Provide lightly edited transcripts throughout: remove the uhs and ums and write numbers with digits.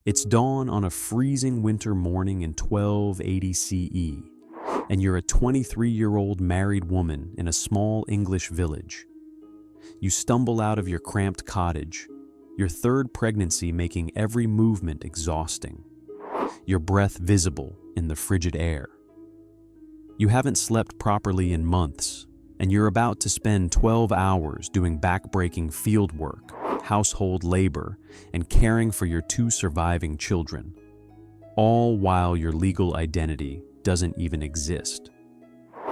It's dawn on a freezing winter morning in 1280 CE, and you're a 23-year-old married woman in a small English village. You stumble out of your cramped cottage, your third pregnancy making every movement exhausting, your breath visible in the frigid air. You haven't slept properly in months, and you're about to spend 12 hours doing back-breaking field work, household labor, and caring for your two surviving children, all while your legal identity doesn't even exist.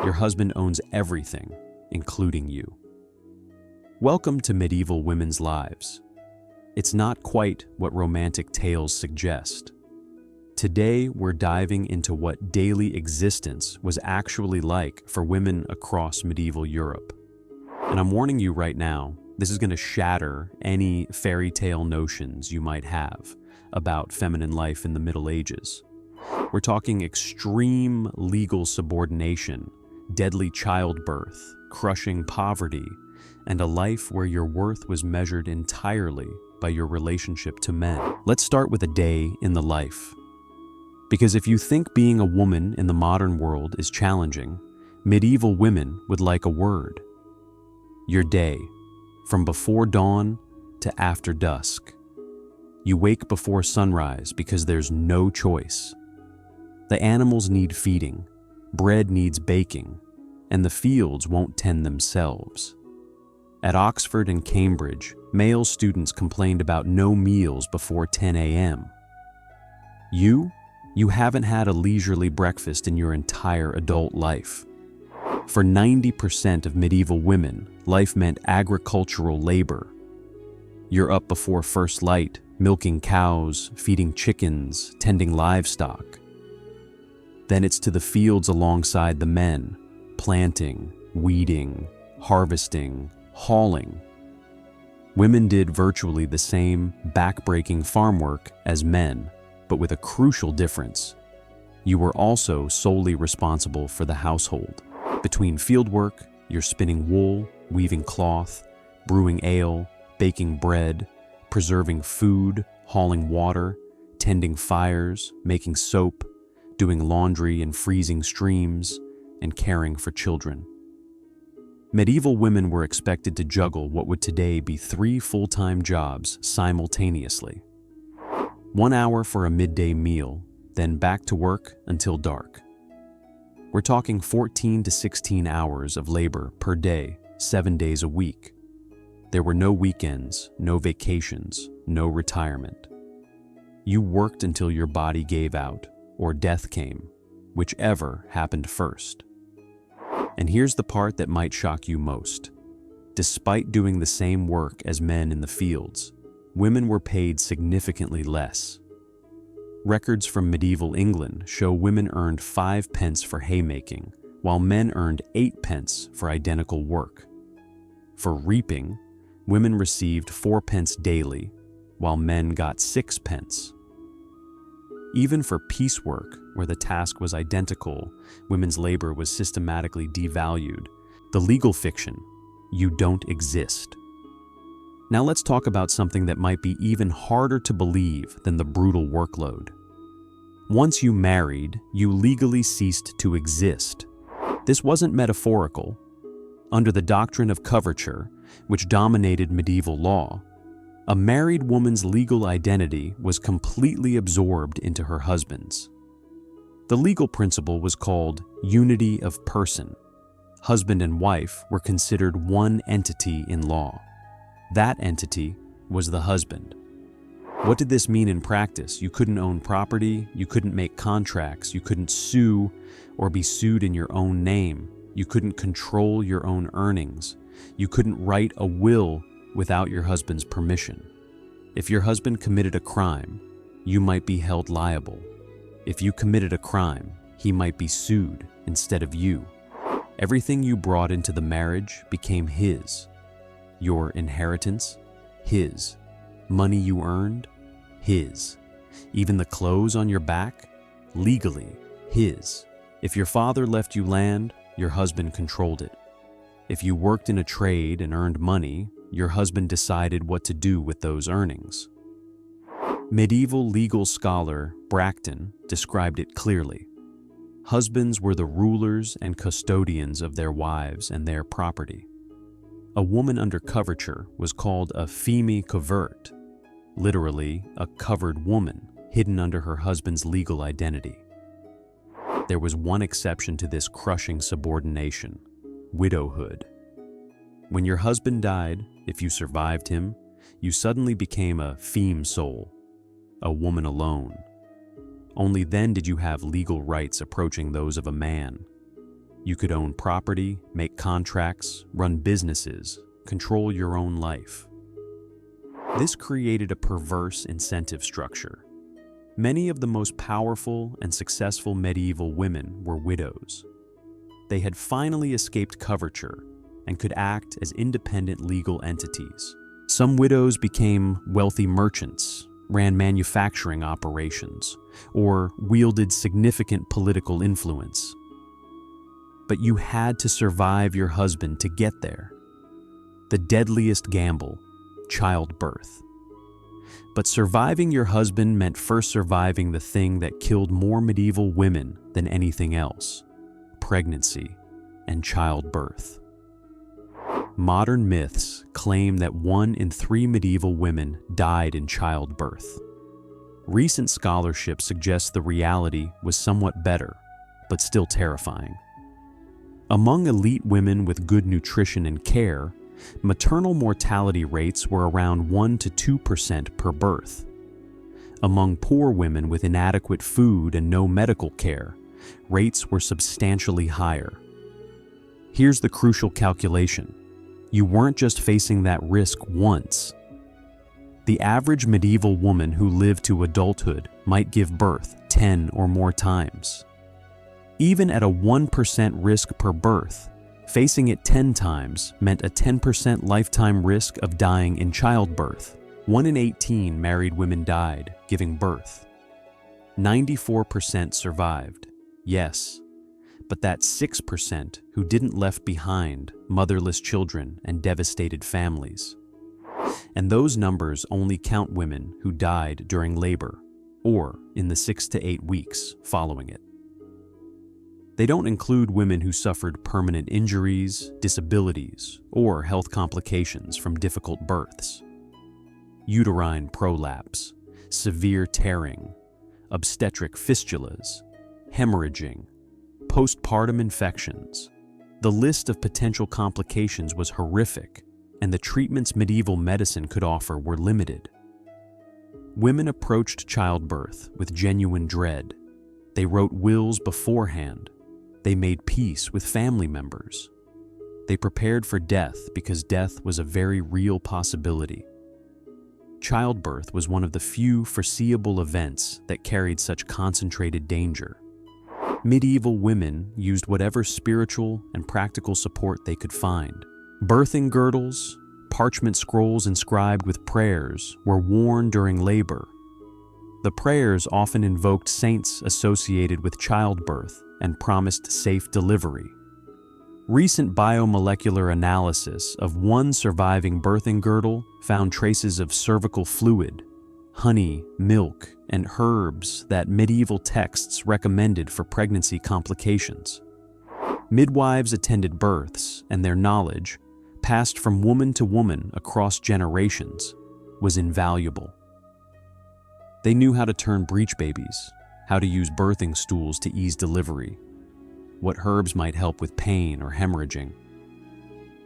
Your husband owns everything, including you. Welcome to medieval women's lives. It's not quite what romantic tales suggest. Today, we're diving into what daily existence was actually like for women across medieval Europe. And I'm warning you right now, this is going to shatter any fairy tale notions you might have about feminine life in the Middle Ages. We're talking extreme legal subordination, deadly childbirth, crushing poverty, and a life where your worth was measured entirely by your relationship to men. Let's start with a day in the life. Because if you think being a woman in the modern world is challenging, medieval women would like a word. Your day, from before dawn to after dusk. You wake before sunrise because there's no choice. The animals need feeding, bread needs baking, and the fields won't tend themselves. At Oxford and Cambridge, male students complained about no meals before 10 a.m. You haven't had a leisurely breakfast in your entire adult life. For 90% of medieval women, life meant agricultural labor. You're up before first light, milking cows, feeding chickens, tending livestock. Then it's to the fields alongside the men, planting, weeding, harvesting, hauling. Women did virtually the same back-breaking farm work as men, but with a crucial difference. You were also solely responsible for the household. Between field work, you're spinning wool, weaving cloth, brewing ale, baking bread, preserving food, hauling water, tending fires, making soap, doing laundry in freezing streams, and caring for children. Medieval women were expected to juggle what would today be 3 full-time jobs simultaneously. 1 hour for a midday meal, then back to work until dark. We're talking 14 to 16 hours of labor per day, 7 days a week. There were no weekends, no vacations, no retirement. You worked until your body gave out, or death came, whichever happened first. And here's the part that might shock you most. Despite doing the same work as men in the fields, women were paid significantly less. Records from medieval England show women earned 5 pence for haymaking, while men earned 8 pence for identical work. For reaping, women received 4 pence daily, while men got 6 pence. Even for piecework, where the task was identical, women's labor was systematically devalued. The legal fiction, you don't exist. Now let's talk about something that might be even harder to believe than the brutal workload. Once you married, you legally ceased to exist. This wasn't metaphorical. Under the doctrine of coverture, which dominated medieval law, a married woman's legal identity was completely absorbed into her husband's. The legal principle was called unity of person. Husband and wife were considered one entity in law. That entity was the husband. What did this mean in practice? You couldn't own property, you couldn't make contracts, you couldn't sue or be sued in your own name, you couldn't control your own earnings, you couldn't write a will without your husband's permission. If your husband committed a crime, you might be held liable. If you committed a crime, he might be sued instead of you. Everything you brought into the marriage became his. Your inheritance, his. Money you earned, his. Even the clothes on your back, legally his. If your father left you land, your husband controlled it. If you worked in a trade and earned money, your husband decided what to do with those earnings. Medieval legal scholar Bracton described it clearly. Husbands were the rulers and custodians of their wives and their property. A woman under coverture was called a femme covert, literally a covered woman hidden under her husband's legal identity. There was one exception to this crushing subordination: widowhood. When your husband died, if you survived him, you suddenly became a femme soul, a woman alone. Only then did you have legal rights approaching those of a man. You could own property, make contracts, run businesses, control your own life. This created a perverse incentive structure. Many of the most powerful and successful medieval women were widows. They had finally escaped coverture and could act as independent legal entities. Some widows became wealthy merchants, ran manufacturing operations, or wielded significant political influence. But you had to survive your husband to get there. The deadliest gamble, childbirth. But surviving your husband meant first surviving the thing that killed more medieval women than anything else: pregnancy and childbirth. Modern myths claim that 1 in 3 medieval women died in childbirth. Recent scholarship suggests the reality was somewhat better, but still terrifying. Among elite women with good nutrition and care, maternal mortality rates were around 1 to 2% per birth. Among poor women with inadequate food and no medical care, rates were substantially higher. Here's the crucial calculation. You weren't just facing that risk once. The average medieval woman who lived to adulthood might give birth 10 or more times. Even at a 1% risk per birth, facing it 10 times meant a 10% lifetime risk of dying in childbirth. 1 in 18 married women died giving birth. 94% survived, yes, but that's 6% who didn't left behind motherless children and devastated families. And those numbers only count women who died during labor or in the 6 to 8 weeks following it. They don't include women who suffered permanent injuries, disabilities, or health complications from difficult births. Uterine prolapse, severe tearing, obstetric fistulas, hemorrhaging, postpartum infections. The list of potential complications was horrific, and the treatments medieval medicine could offer were limited. Women approached childbirth with genuine dread. They wrote wills beforehand. They made peace with family members. They prepared for death because death was a very real possibility. Childbirth was one of the few foreseeable events that carried such concentrated danger. Medieval women used whatever spiritual and practical support they could find. Birthing girdles, parchment scrolls inscribed with prayers were worn during labor. The prayers often invoked saints associated with childbirth and promised safe delivery. Recent biomolecular analysis of one surviving birthing girdle found traces of cervical fluid, honey, milk, and herbs that medieval texts recommended for pregnancy complications. Midwives attended births, and their knowledge, passed from woman to woman across generations, was invaluable. They knew how to turn breech babies, how to use birthing stools to ease delivery, what herbs might help with pain or hemorrhaging.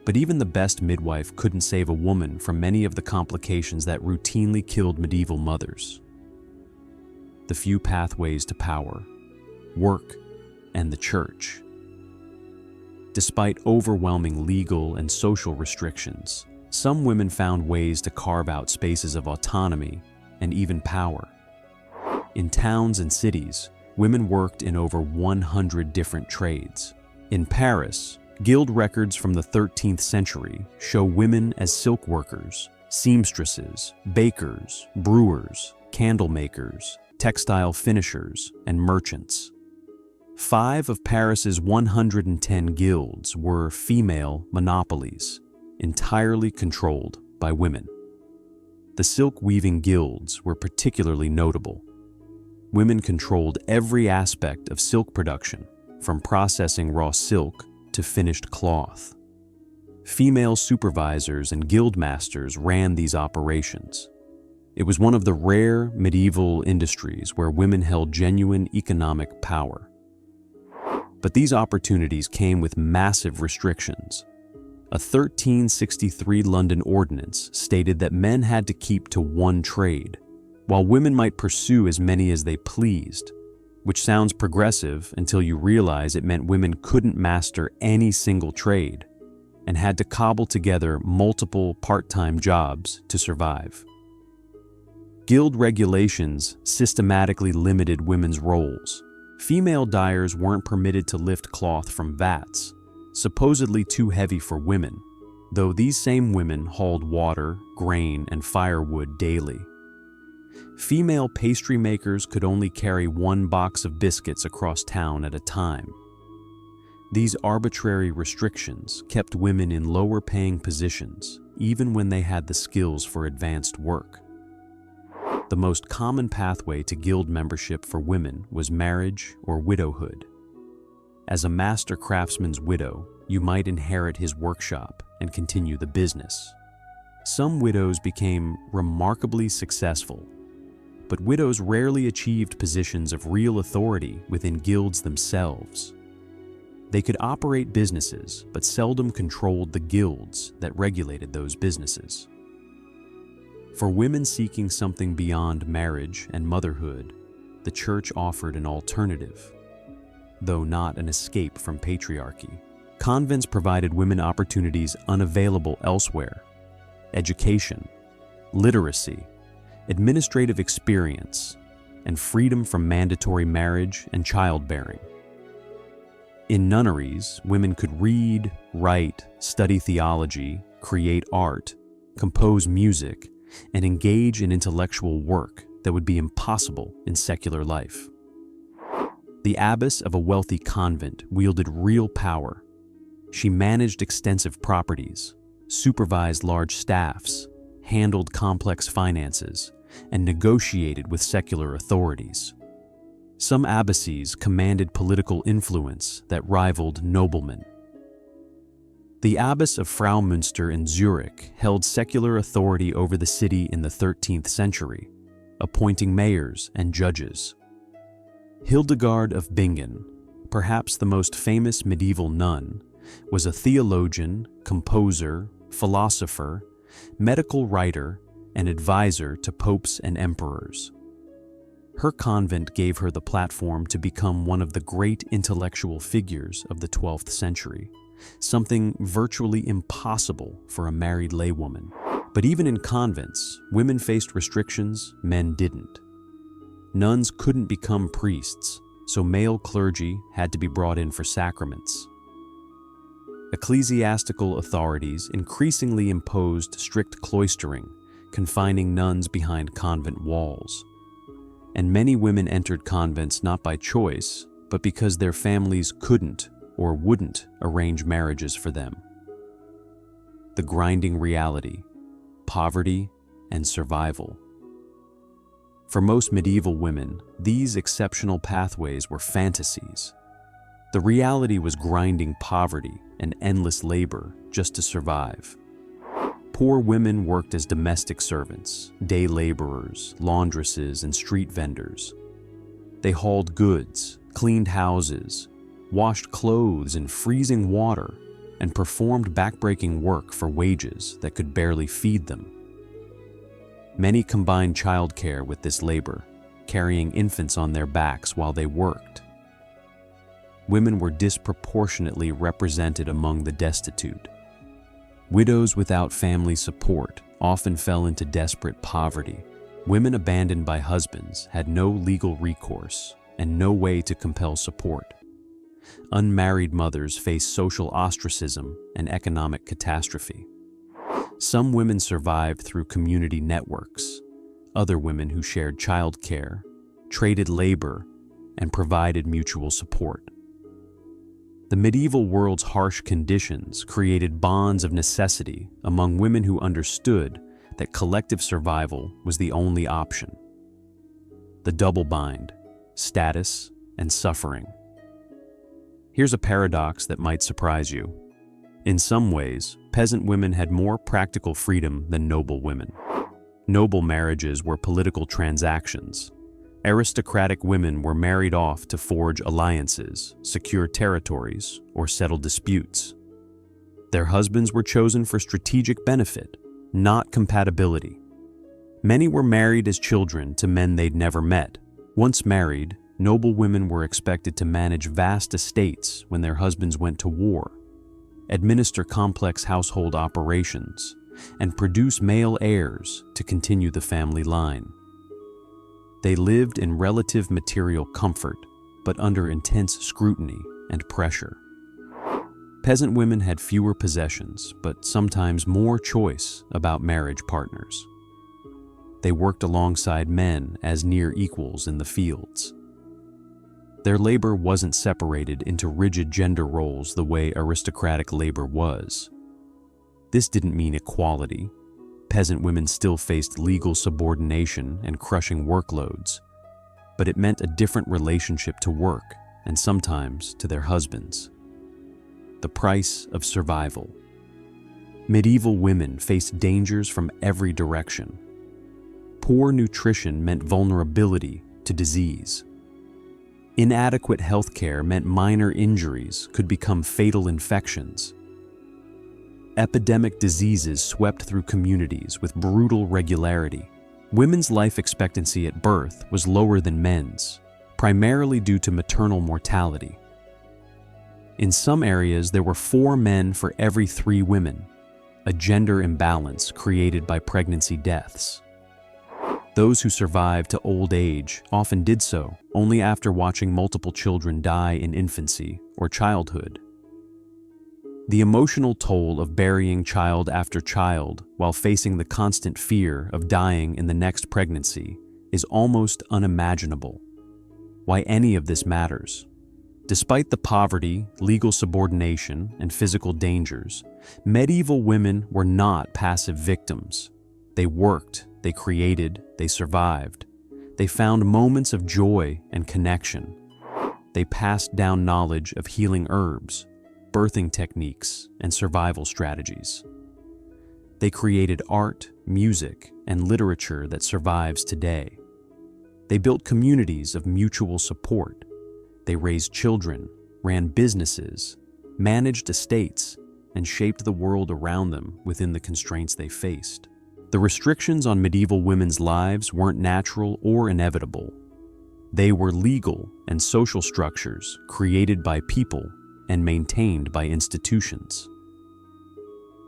But even the best midwife couldn't save a woman from many of the complications that routinely killed medieval mothers. The few pathways to power, work, and the church. Despite overwhelming legal and social restrictions, some women found ways to carve out spaces of autonomy and even power. In towns and cities, women worked in over 100 different trades. In Paris, guild records from the 13th century show women as silk workers, seamstresses, bakers, brewers, candle makers, textile finishers, and merchants. 5 of Paris's 110 guilds were female monopolies, entirely controlled by women. The silk weaving guilds were particularly notable. Women controlled every aspect of silk production, from processing raw silk to finished cloth. Female supervisors and guild masters ran these operations. It was one of the rare medieval industries where women held genuine economic power. But these opportunities came with massive restrictions. A 1363 London ordinance stated that men had to keep to one trade, while women might pursue as many as they pleased, which sounds progressive until you realize it meant women couldn't master any single trade and had to cobble together multiple part-time jobs to survive. Guild regulations systematically limited women's roles. Female dyers weren't permitted to lift cloth from vats, supposedly too heavy for women, though these same women hauled water, grain, and firewood daily. Female pastry makers could only carry one box of biscuits across town at a time. These arbitrary restrictions kept women in lower-paying positions, even when they had the skills for advanced work. The most common pathway to guild membership for women was marriage or widowhood. As a master craftsman's widow, you might inherit his workshop and continue the business. Some widows became remarkably successful, but widows rarely achieved positions of real authority within guilds themselves. They could operate businesses, but seldom controlled the guilds that regulated those businesses. For women seeking something beyond marriage and motherhood, the church offered an alternative, though not an escape from patriarchy. Convents provided women opportunities unavailable elsewhere: education, literacy, administrative experience, and freedom from mandatory marriage and childbearing. In nunneries, women could read, write, study theology, create art, compose music, and engage in intellectual work that would be impossible in secular life. The abbess of a wealthy convent wielded real power. She managed extensive properties, supervised large staffs, handled complex finances, and negotiated with secular authorities. Some abbesses commanded political influence that rivaled noblemen. The abbess of Fraumünster in Zurich held secular authority over the city in the 13th century, appointing mayors and judges. Hildegard of Bingen, perhaps the most famous medieval nun, was a theologian, composer, philosopher, medical writer, and advisor to popes and emperors. Her convent gave her the platform to become one of the great intellectual figures of the 12th century, something virtually impossible for a married laywoman. But even in convents, women faced restrictions men didn't. Nuns couldn't become priests, so male clergy had to be brought in for sacraments. Ecclesiastical authorities increasingly imposed strict cloistering, confining nuns behind convent walls. And many women entered convents not by choice, but because their families couldn't or wouldn't arrange marriages for them. The grinding reality, poverty, and survival. For most medieval women, these exceptional pathways were fantasies. The reality was grinding poverty and endless labor just to survive. Poor women worked as domestic servants, day laborers, laundresses, and street vendors. They hauled goods, cleaned houses, washed clothes in freezing water, and performed backbreaking work for wages that could barely feed them. Many combined childcare with this labor, carrying infants on their backs while they worked. Women were disproportionately represented among the destitute. Widows without family support often fell into desperate poverty. Women abandoned by husbands had no legal recourse and no way to compel support. Unmarried mothers faced social ostracism and economic catastrophe. Some women survived through community networks. Other women who shared childcare, traded labor, and provided mutual support. The medieval world's harsh conditions created bonds of necessity among women who understood that collective survival was the only option. The double bind, status and suffering. Here's a paradox that might surprise you. In some ways, peasant women had more practical freedom than noble women. Noble marriages were political transactions. Aristocratic women were married off to forge alliances, secure territories, or settle disputes. Their husbands were chosen for strategic benefit, not compatibility. Many were married as children to men they'd never met. Once married, noble women were expected to manage vast estates when their husbands went to war, administer complex household operations, and produce male heirs to continue the family line. They lived in relative material comfort, but under intense scrutiny and pressure. Peasant women had fewer possessions, but sometimes more choice about marriage partners. They worked alongside men as near equals in the fields. Their labor wasn't separated into rigid gender roles the way aristocratic labor was. This didn't mean equality. Peasant women still faced legal subordination and crushing workloads, but it meant a different relationship to work and sometimes to their husbands. The price of survival. Medieval women faced dangers from every direction. Poor nutrition meant vulnerability to disease. Inadequate health care meant minor injuries could become fatal infections. Epidemic diseases swept through communities with brutal regularity. Women's life expectancy at birth was lower than men's, primarily due to maternal mortality. In some areas, there were 4 men for every 3 women, a gender imbalance created by pregnancy deaths. Those who survived to old age often did so only after watching multiple children die in infancy or childhood. The emotional toll of burying child after child while facing the constant fear of dying in the next pregnancy is almost unimaginable. Why any of this matters. Despite the poverty, legal subordination, and physical dangers, medieval women were not passive victims. They worked, they created, they survived. They found moments of joy and connection. They passed down knowledge of healing herbs, birthing techniques, and survival strategies. They created art, music, and literature that survives today. They built communities of mutual support. They raised children, ran businesses, managed estates, and shaped the world around them within the constraints they faced. The restrictions on medieval women's lives weren't natural or inevitable. They were legal and social structures created by people and maintained by institutions.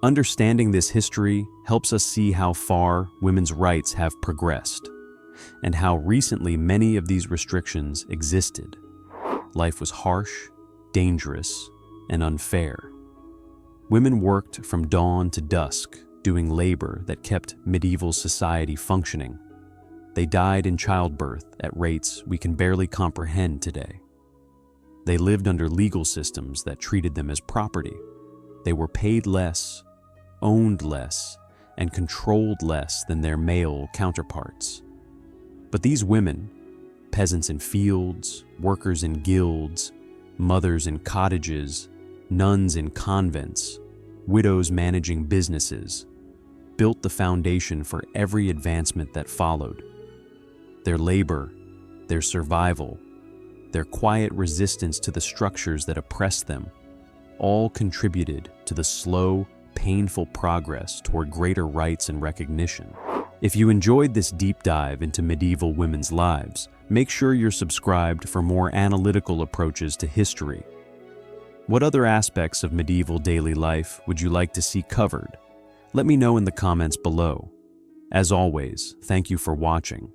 Understanding this history helps us see how far women's rights have progressed and how recently many of these restrictions existed. Life was harsh, dangerous, and unfair. Women worked from dawn to dusk, doing labor that kept medieval society functioning. They died in childbirth at rates we can barely comprehend today. They lived under legal systems that treated them as property. They were paid less, owned less, and controlled less than their male counterparts. But these women, peasants in fields, workers in guilds, mothers in cottages, nuns in convents, widows managing businesses, built the foundation for every advancement that followed. Their labor, their survival, their quiet resistance to the structures that oppressed them, all contributed to the slow, painful progress toward greater rights and recognition. If you enjoyed this deep dive into medieval women's lives, make sure you're subscribed for more analytical approaches to history. What other aspects of medieval daily life would you like to see covered? Let me know in the comments below. As always, thank you for watching.